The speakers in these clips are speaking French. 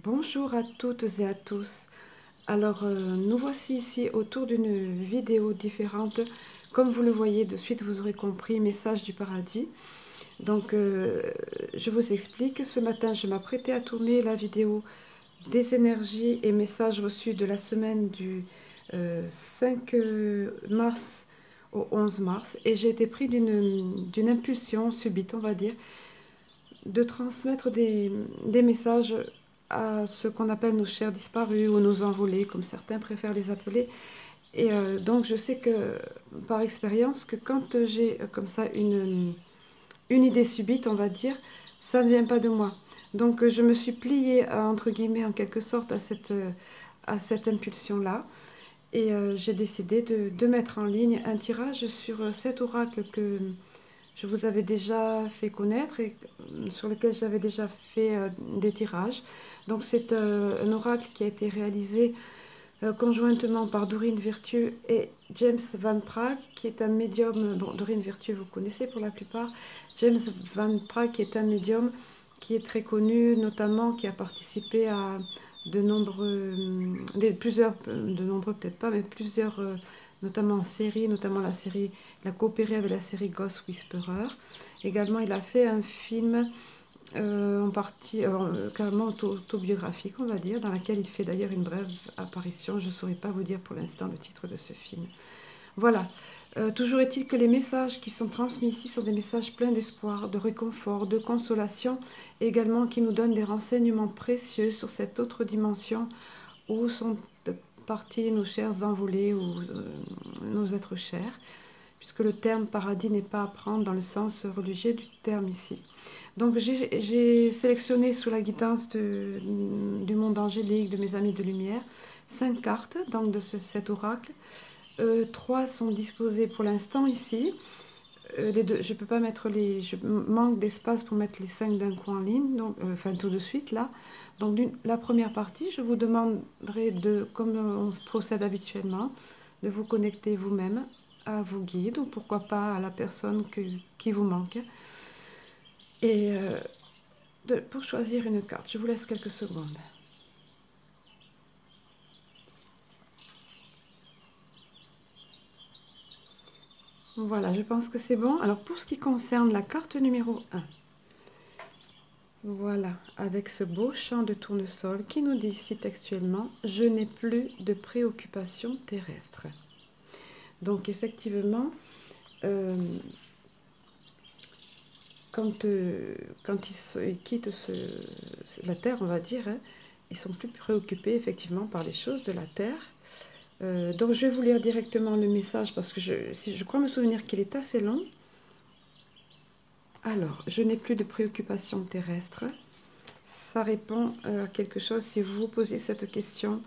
Bonjour à toutes et à tous. Alors, nous voici ici autour d'une vidéo différente. Comme vous le voyez, de suite vous aurez compris, message du paradis. Donc, je vous explique. Ce matin, je m'apprêtais à tourner la vidéo des énergies et messages reçus de la semaine du 5 mars au 11 mars. Et j'ai été pris d'une impulsion subite, on va dire, de transmettre des messages à ce qu'on appelle nos chers disparus ou nos envolés, comme certains préfèrent les appeler. Et donc je sais que par expérience que quand j'ai comme ça une idée subite, on va dire, ça ne vient pas de moi. Donc je me suis pliée, entre guillemets, en quelque sorte, à cette impulsion-là. Et j'ai décidé de mettre en ligne un tirage sur cet oracle que je vous avais déjà fait connaître et sur lequel j'avais déjà fait des tirages. Donc c'est un oracle qui a été réalisé conjointement par Doreen Virtue et James Van Praagh, qui est un médium. Bon, Doreen Virtue, vous connaissez pour la plupart. James Van Praagh, qui est un médium qui est très connu, notamment qui a participé à de nombreux, de nombreux peut-être pas, mais plusieurs, notamment en série, notamment la série, il a coopéré avec la série Ghost Whisperer. Également, il a fait un film en partie carrément autobiographique, on va dire, dans laquelle il fait d'ailleurs une brève apparition. Je ne saurais pas vous dire pour l'instant le titre de ce film. Voilà. Toujours est-il que les messages qui sont transmis ici sont des messages pleins d'espoir, de réconfort, de consolation, et également qui nous donnent des renseignements précieux sur cette autre dimension où sont partis nos chers envolés ou nos êtres chers, puisque le terme paradis n'est pas à prendre dans le sens religieux du terme ici. Donc j'ai sélectionné sous la guidance du monde angélique, de mes amis de lumière, 5 cartes donc de cet oracle. 3 sont disposées pour l'instant ici. Les deux, je peux pas mettre les, je manque d'espace pour mettre les 5 d'un coup en ligne, donc enfin tout de suite là. Donc la première partie, je vous demanderai de, comme on procède habituellement, de vous connecter vous-même à vos guides ou pourquoi pas à la personne qui vous manque. Et pour choisir une carte, je vous laisse quelques secondes. Voilà, je pense que c'est bon. Alors pour ce qui concerne la carte numéro 1, voilà, avec ce beau champ de tournesol qui nous dit ici textuellement « Je n'ai plus de préoccupations terrestres ». Donc effectivement, quand ils quittent la Terre, on va dire, hein, ils sont plus préoccupés effectivement par les choses de la Terre. Donc je vais vous lire directement le message parce que je crois me souvenir qu'il est assez long. Alors, je n'ai plus de préoccupations terrestres. Ça répond à quelque chose si vous vous posez cette question.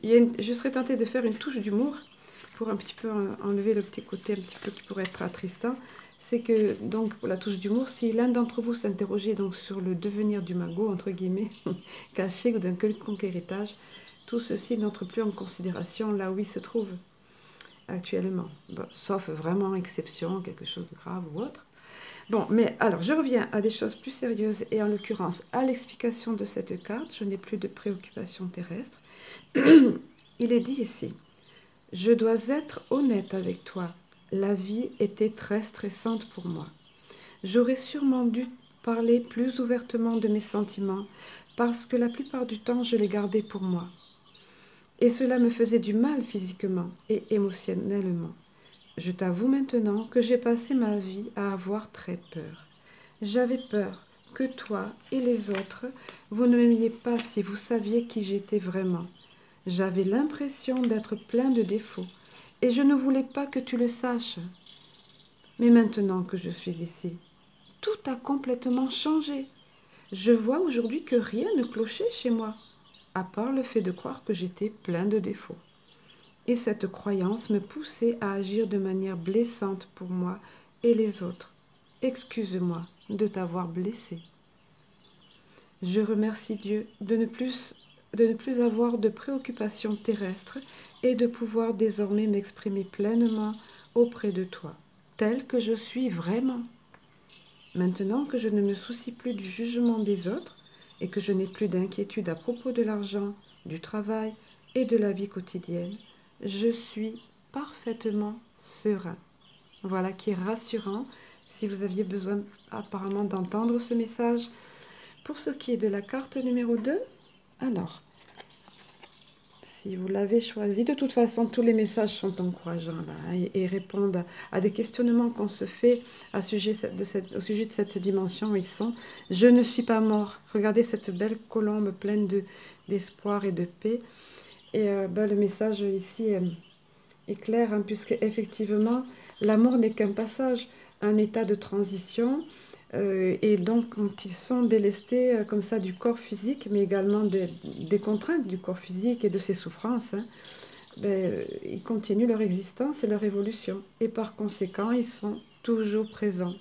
Je serais tentée de faire une touche d'humour pour un petit peu enlever le petit côté un petit peu qui pourrait être attristant. C'est que, donc, pour la touche d'humour, si l'un d'entre vous s'interrogeait donc sur le devenir du magot, entre guillemets, caché ou d'un quelconque héritage, tout ceci n'entre plus en considération là où il se trouve actuellement. Bon, sauf vraiment exception, quelque chose de grave ou autre. Bon, mais alors, je reviens à des choses plus sérieuses et en l'occurrence à l'explication de cette carte. Je n'ai plus de préoccupations terrestres. Il est dit ici, je dois être honnête avec toi. La vie était très stressante pour moi. J'aurais sûrement dû parler plus ouvertement de mes sentiments parce que la plupart du temps, je les gardais pour moi. Et cela me faisait du mal physiquement et émotionnellement. Je t'avoue maintenant que j'ai passé ma vie à avoir très peur. J'avais peur que toi et les autres, vous ne m'aimiez pas si vous saviez qui j'étais vraiment. J'avais l'impression d'être plein de défauts et je ne voulais pas que tu le saches. Mais maintenant que je suis ici, tout a complètement changé. Je vois aujourd'hui que rien ne clochait chez moi, à part le fait de croire que j'étais plein de défauts. Et cette croyance me poussait à agir de manière blessante pour moi et les autres. Excuse-moi de t'avoir blessé. Je remercie Dieu de ne plus avoir de préoccupations terrestres et de pouvoir désormais m'exprimer pleinement auprès de toi, tel que je suis vraiment. Maintenant que je ne me soucie plus du jugement des autres et que je n'ai plus d'inquiétude à propos de l'argent, du travail et de la vie quotidienne. Je suis parfaitement serein. Voilà qui est rassurant si vous aviez besoin apparemment d'entendre ce message. Pour ce qui est de la carte numéro 2, alors, si vous l'avez choisi, de toute façon, tous les messages sont encourageants là, et répondent à des questionnements qu'on se fait au sujet de cette dimension. Ils sont « Je ne suis pas mort ». Regardez cette belle colombe pleine d'espoir et de paix. Et le message ici est clair, hein, puisque effectivement, la mort n'est qu'un passage, un état de transition. Et donc, quand ils sont délestés comme ça du corps physique, mais également des contraintes du corps physique et de ses souffrances, hein, ils continuent leur existence et leur évolution. Et par conséquent, ils sont toujours présents.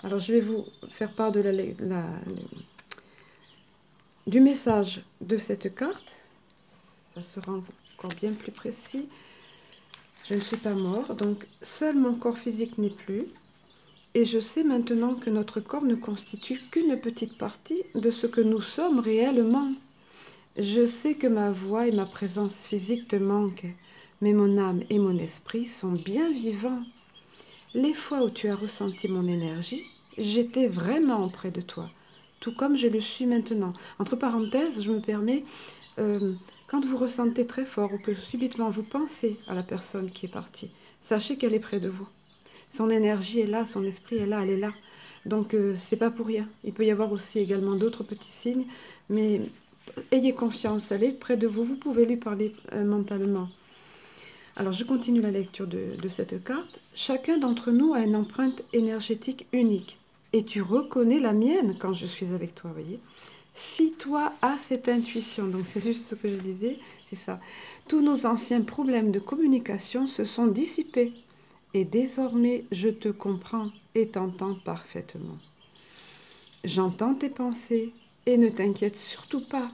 Alors, je vais vous faire part de du message de cette carte. Ça sera encore bien plus précis. Je ne suis pas mort, donc seul mon corps physique n'est plus. Et je sais maintenant que notre corps ne constitue qu'une petite partie de ce que nous sommes réellement. Je sais que ma voix et ma présence physique te manquent, mais mon âme et mon esprit sont bien vivants. Les fois où tu as ressenti mon énergie, j'étais vraiment près de toi, tout comme je le suis maintenant. Entre parenthèses, je me permets, quand vous ressentez très fort ou que subitement vous pensez à la personne qui est partie, sachez qu'elle est près de vous. Son énergie est là, son esprit est là, elle est là. Donc, c'est pas pour rien. Il peut y avoir aussi également d'autres petits signes, mais ayez confiance, elle est près de vous. Vous pouvez lui parler mentalement. Alors, je continue la lecture de cette carte. Chacun d'entre nous a une empreinte énergétique unique. Et tu reconnais la mienne quand je suis avec toi, vous voyez. Fie-toi à cette intuition. Donc, c'est juste ce que je disais, c'est ça. Tous nos anciens problèmes de communication se sont dissipés. Et désormais, je te comprends et t'entends parfaitement. J'entends tes pensées et ne t'inquiète surtout pas.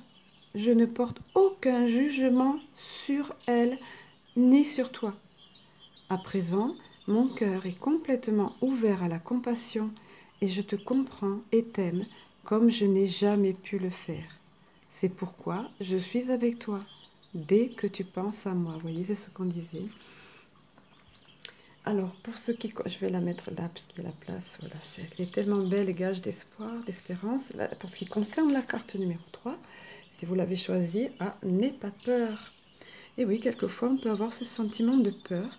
Je ne porte aucun jugement sur elles ni sur toi. À présent, mon cœur est complètement ouvert à la compassion et je te comprends et t'aime comme je n'ai jamais pu le faire. C'est pourquoi je suis avec toi dès que tu penses à moi. Vous voyez, c'est ce qu'on disait. Alors, pour ce qui... Je vais la mettre là, puisqu'il y a la place. Voilà, elle est tellement belle, et gage d'espoir, d'espérance. Pour ce qui concerne la carte numéro 3, si vous l'avez choisie, n'aie pas peur. Et oui, quelquefois, on peut avoir ce sentiment de peur.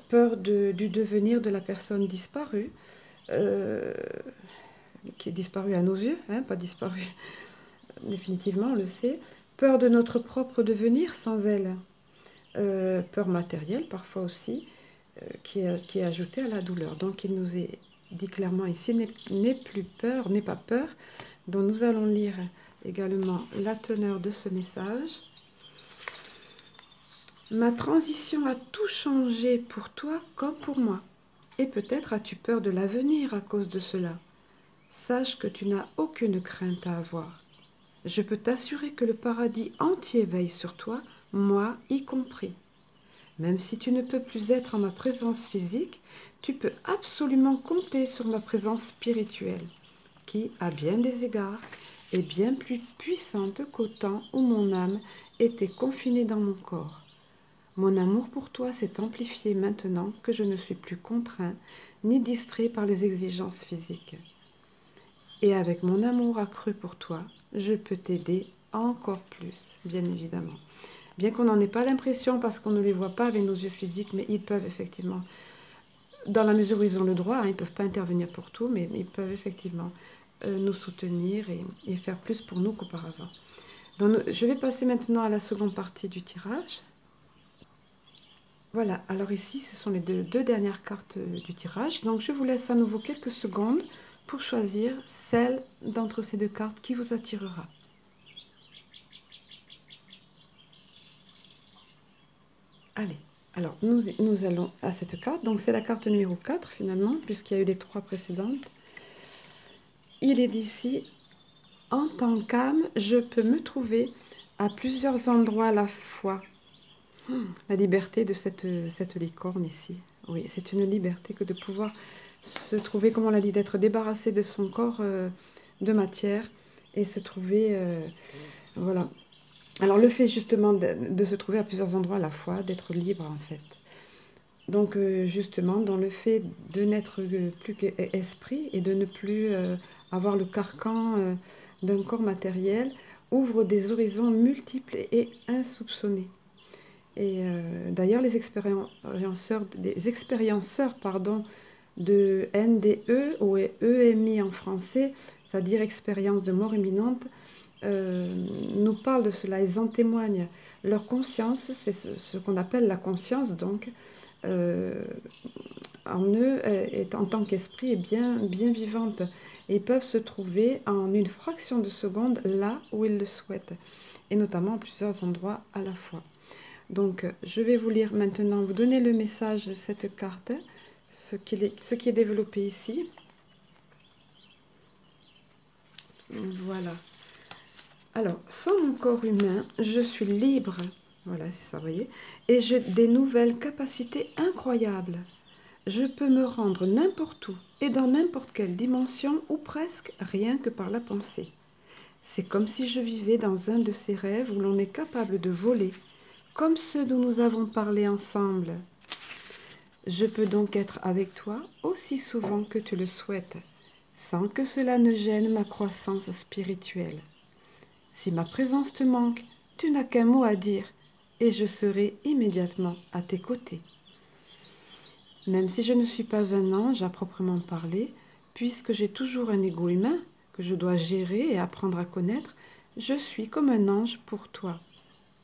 Peur du devenir de la personne disparue, qui est disparue à nos yeux, hein, pas disparue définitivement, on le sait. Peur de notre propre devenir sans elle. Peur matérielle parfois aussi, qui est ajoutée à la douleur. Donc il nous est dit clairement ici, n'aie plus peur, n'aie pas peur. Donc nous allons lire également la teneur de ce message. Ma transition a tout changé pour toi comme pour moi. Et peut-être as-tu peur de l'avenir à cause de cela. Sache que tu n'as aucune crainte à avoir. Je peux t'assurer que le paradis entier veille sur toi, moi y compris. Même si tu ne peux plus être en ma présence physique, tu peux absolument compter sur ma présence spirituelle, qui, à bien des égards, est bien plus puissante qu'au temps où mon âme était confinée dans mon corps. Mon amour pour toi s'est amplifié maintenant que je ne suis plus contraint ni distrait par les exigences physiques. Et avec mon amour accru pour toi, je peux t'aider encore plus, bien évidemment. Bien qu'on n'en ait pas l'impression parce qu'on ne les voit pas avec nos yeux physiques, mais ils peuvent effectivement, dans la mesure où ils ont le droit, ils ne peuvent pas intervenir pour tout, mais ils peuvent effectivement nous soutenir et faire plus pour nous qu'auparavant. Donc, je vais passer maintenant à la seconde partie du tirage. Voilà, alors ici, ce sont les deux dernières cartes du tirage. Donc, je vous laisse à nouveau quelques secondes pour choisir celle d'entre ces deux cartes qui vous attirera. Allez, alors nous allons à cette carte. Donc, c'est la carte numéro 4 finalement, puisqu'il y a eu les 3 précédentes. Il est d'ici, en tant qu'âme, je peux me trouver à plusieurs endroits à la fois. La liberté de cette licorne ici. Oui, c'est une liberté que de pouvoir se trouver, comme on l'a dit, d'être débarrassé de son corps de matière et se trouver, voilà. Alors le fait justement de se trouver à plusieurs endroits à la fois, d'être libre en fait. Donc justement, dans le fait de n'être plus qu'esprit et de ne plus avoir le carcan d'un corps matériel, ouvre des horizons multiples et insoupçonnés. Et d'ailleurs, les expérienceurs pardon, de NDE ou EMI en français, c'est-à-dire expérience de mort imminente, nous parlent de cela, ils en témoignent. Leur conscience, c'est ce qu'on appelle la conscience, donc, en eux, est, en tant qu'esprit, est bien vivante. Et ils peuvent se trouver en une fraction de seconde là où ils le souhaitent, et notamment en plusieurs endroits à la fois. Donc, je vais vous lire maintenant, vous donner le message de cette carte, ce qui est développé ici. Voilà. Alors, sans mon corps humain, je suis libre. Voilà, c'est ça, vous voyez. Et j'ai des nouvelles capacités incroyables. Je peux me rendre n'importe où et dans n'importe quelle dimension ou presque rien que par la pensée. C'est comme si je vivais dans un de ces rêves où l'on est capable de voler, comme ceux dont nous avons parlé ensemble. Je peux donc être avec toi aussi souvent que tu le souhaites, sans que cela ne gêne ma croissance spirituelle. Si ma présence te manque, tu n'as qu'un mot à dire, et je serai immédiatement à tes côtés. Même si je ne suis pas un ange à proprement parler, puisque j'ai toujours un ego humain que je dois gérer et apprendre à connaître, je suis comme un ange pour toi.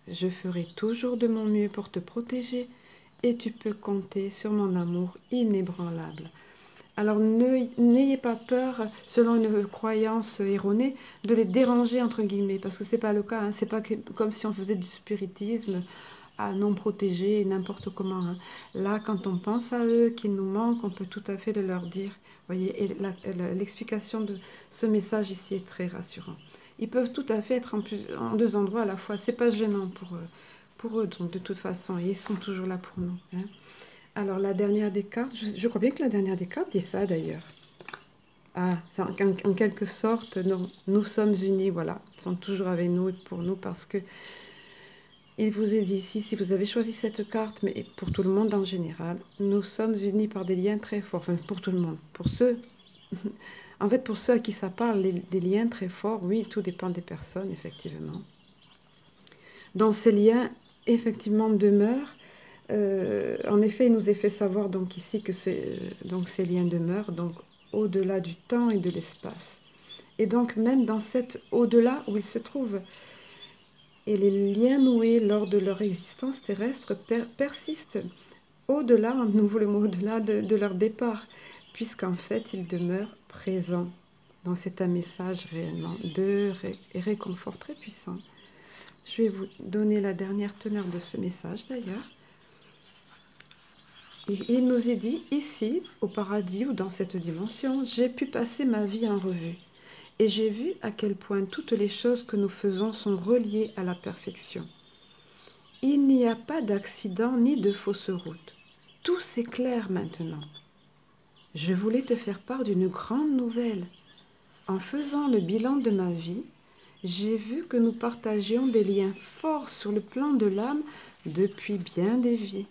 Je ferai toujours de mon mieux pour te protéger et tu peux compter sur mon amour inébranlable. Alors n'ayez pas peur, selon une croyance erronée, de les déranger entre guillemets, parce que c'est pas le cas. Hein. C'est pas comme si on faisait du spiritisme à non protéger n'importe comment. Hein. Là, quand on pense à eux, qu'ils nous manquent, on peut tout à fait le leur dire. Voyez, et l'explication de ce message ici est très rassurant. Ils peuvent tout à fait être en deux endroits à la fois. C'est pas gênant pour eux, donc de toute façon, et ils sont toujours là pour nous. Hein. Alors, la dernière des cartes, je crois bien que la dernière des cartes dit ça d'ailleurs. Ah, en quelque sorte, nous sommes unis, voilà. Ils sont toujours avec nous et pour nous parce que il vous est dit ici, si vous avez choisi cette carte, mais pour tout le monde en général, nous sommes unis par des liens très forts. Enfin, pour tout le monde. Pour ceux, en fait, pour ceux à qui ça parle, des liens très forts, oui, tout dépend des personnes, effectivement. Donc, ces liens, effectivement, demeurent. En effet, il nous est fait savoir donc ici que donc ces liens demeurent donc au-delà du temps et de l'espace. Et donc même dans cet au-delà où ils se trouvent, et les liens noués lors de leur existence terrestre persistent au-delà, à nouveau le mot au-delà de leur départ, puisqu'en fait ils demeurent présents. Donc c'est un message réellement de réconfort très puissant. Je vais vous donner la dernière teneur de ce message d'ailleurs. Il nous est dit, ici, au paradis ou dans cette dimension, j'ai pu passer ma vie en revue. Et j'ai vu à quel point toutes les choses que nous faisons sont reliées à la perfection. Il n'y a pas d'accident ni de fausse route. Tout s'éclaire maintenant. Je voulais te faire part d'une grande nouvelle. En faisant le bilan de ma vie, j'ai vu que nous partagions des liens forts sur le plan de l'âme depuis bien des vies.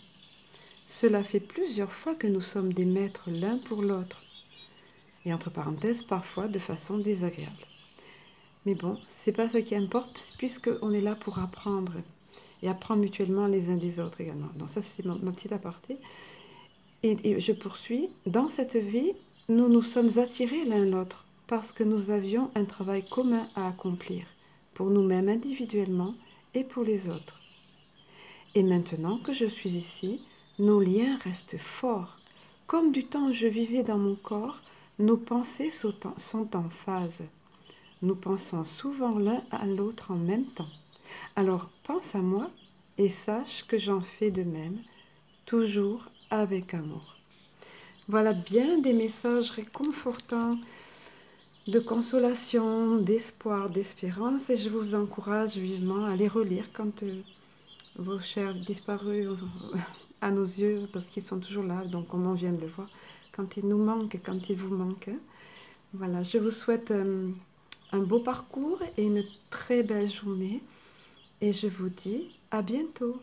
Cela fait plusieurs fois que nous sommes des maîtres l'un pour l'autre. Et entre parenthèses, parfois de façon désagréable. Mais bon, c'est pas ça qui importe, puisqu'on est là pour apprendre. Et apprendre mutuellement les uns des autres également. Donc ça, c'est ma petite aparté. Et je poursuis. Dans cette vie, nous nous sommes attirés l'un l'autre parce que nous avions un travail commun à accomplir, pour nous-mêmes individuellement et pour les autres. Et maintenant que je suis ici, nos liens restent forts. Comme du temps où je vivais dans mon corps, nos pensées sont en phase. Nous pensons souvent l'un à l'autre en même temps. Alors pense à moi et sache que j'en fais de même, toujours avec amour. Voilà bien des messages réconfortants, de consolation, d'espoir, d'espérance, et je vous encourage vivement à les relire quand vos chers disparus à nos yeux, parce qu'ils sont toujours là, donc comme on vient de le voir, quand ils nous manquent, quand ils vous manquent. Voilà, je vous souhaite un beau parcours et une très belle journée. Et je vous dis à bientôt.